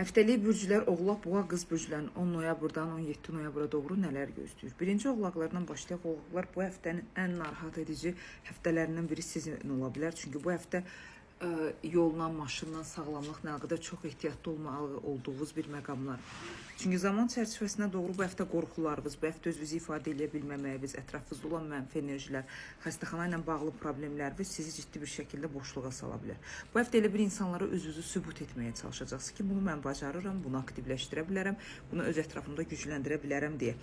Həftəlik bürclər Oğlaq, Boğa, Qız bürclərinin 10 noyabrdan 17 noyabra doğru nələr gözləyir? Birinci oğlaqlardan başlayaq. Oğlaqlar bu həftənin ən narahat edici həftələrindən biri sizin ola bilər. Çünki bu həftə yolla, maşınla, sağlamlıqla əlaqədar çox ehtiyatlı olmalı olduğunuz bir məqamlar. Çünki zaman çərçivəsinə doğru bu həftə qorxularınız, bu həftə özünüzü ifadə edə bilməməyiniz, ətrafınızda olan mənfi enerjilər, xəstəxana ilə bağlı problemləriniz sizi ciddi bir şəkildə boşluğa sala bilər. Bu həftə elə bir insanlara özünüzü sübut etməyə çalışacaqsınız ki, bunu mən bacarıram, bunu aktivləşdirə bilərəm, bunu öz ətrafımda gücləndirə bilərəm deyə.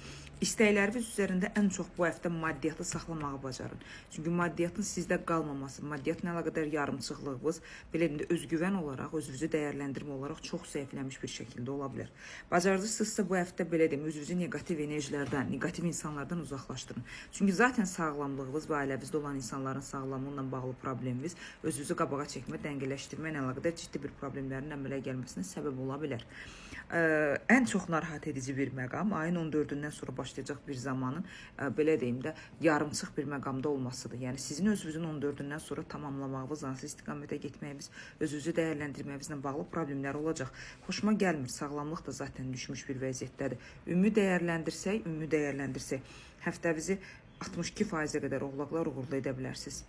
İstəkləriniz üzərində ən çox bu həftə maddiyyatı saxlamağı bacarın. Çünki maddiyyatın sizdə qalmaması, maddiyyatla əlaqədar yarımçıqlığınız, belə də özgüvən olaraq, özünüzü dəyərləndirmə olaraq çox zəifləmiş bir şəkildə ola bilər. Bacarırsınızsa bu həftə belə deyim, özünüzü negativ enerjilərdən, negativ insanlardan uzaqlaşdırın. Çünki zaten sağlamlığınız və ailənizdə olan insanların sağlamlığı ilə bağlı probleminiz özünüzü qabağa çəkmə, dəngələşdirmə ilə əlaqədar ciddi bir problemlərin əmələ gəlməsinə səbəb ola bilər. Ən çox narahat edici bir məqam ayın 14-dən sonra başlayacaq bir zamanın belə deyim də yarımçıq bir məqamda olmasıdır. Yəni sizin özünüzün 14-dən sonra tamamlamağınız, hansı istiqamətə getməyiniz, özünüzü dəyərləndirməyinizlə bağlı problemlər olacaq. Xoşuma gəlmir. Sağlamlıq da zaten düşmüş bir vəziyyətdədir. Ümumi dəyərləndirsək, həftənizi 62%-ə qədər oğlaqlar uğurlu edə bilərsiniz.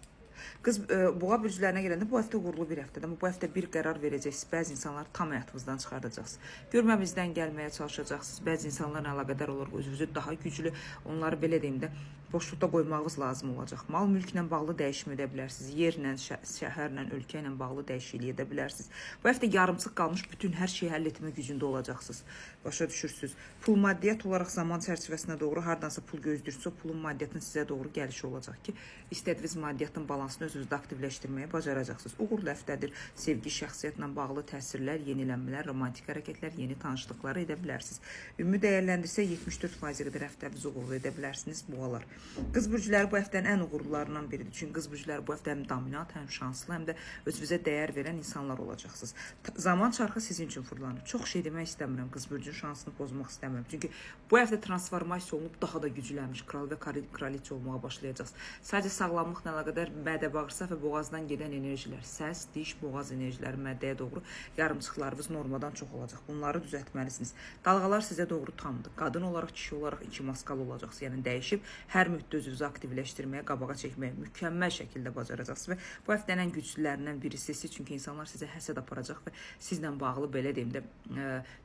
Qız Boğa bürclərinə gələndə bu həftə uğurlu bir həftədir. Amma bu həftə bir qərar verəcəksiniz. Bəzi insanları tam həyatınızdan çıxardacaqsınız. Görməmizdən gəlməyə çalışacaqsınız. Bəzi insanlarla əlaqədar olaraq özünüzü daha güclü, onları belə deyim də boşluqda qoymağınız lazım olacaq. Mal mülklə bağlı dəyişim edə bilərsiniz. Yerlə, şəhərlə, ölkə ilə bağlı dəyişiklik edə bilərsiniz. Bu həftə yarımçıq qalmış bütün hər şeyi həll etmə gücündə olacaqsınız. Başa düşürsünüz. Pul maddiyyat olaraq zaman çərçivəsinə doğru hardansa pul gözləyirsə, pulun maddiyyatın sizə doğru gəlişi olacaq ki, istədiyiniz maddiyyatın balansını özünüzdə aktivləşdirməyə bacaracaqsınız. Uğurlu həftədir. Sevgi, şəxsiyyətlə bağlı təsirlər, yenilənmələr, romantik hərəkətlər, yeni tanışlıqları edə bilərsiniz. Ümumi dəyərləndirsək 74%-ə qədər həftənizi uğurlu edə bilərsiniz boğalar. Qız bürcləri bu həftənin ən uğurlularından biridir. Çünki qız bürcləri bu həftə həm dominant, həm şanslı, həm də özünüzə dəyər verən insanlar olacaqsınız. Zaman çarxı sizin üçün fırlanır. Çox şey demək istəmirəm. Qız bürcünün şansını pozmaq istəmirəm. Çünki bu həftə transformasiya olunub daha da güclənmiş kral və kraliçə olmağa başlayacaqsınız. Sadəcə sağlamlıqla əlaqədar mədə, bağırsaq və boğazdan gedən enerjilər, səs, diş, boğaz enerjiləri məddəyə doğru yarımçıqlarınız normadan çox olacaq. Bunları düzəltməlisiniz. Dalğalar sizə doğru tamdır. Qadın olaraq, kişi olaraq iki maskalı olacaqsınız. Yəni dəyişib hər müddət özünüzü aktivləşdirməyə, qabağa çəkməyə mükəmməl şəkildə bacaracaqsınız və bu həftənin ən güclülərindən birisi, çünki insanlar sizə həsəd aparacaq və sizlə bağlı belə deyim də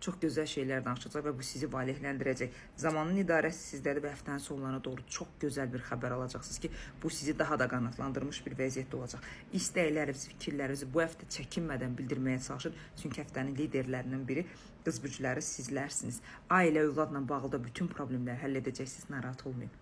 çox gözəl şeylər danışacaq və bu sizi valihləndirəcək. Zamanın idarəsi sizdədir və həftənin sonlarına doğru çox gözəl bir xəbər alacaqsınız ki, bu sizi daha da qanatlandırmış bir vəziyyətdə olacaq. İstəklərinizi, fikirlərinizi bu həftə çəkinmədən bildirməyə çalışın. Çünki həftənin liderlərindən biri qız bürcləri sizlərsiniz. Ailə, övladla bağlı da bütün problemləri həll edəcəksiniz, narahat olmayın.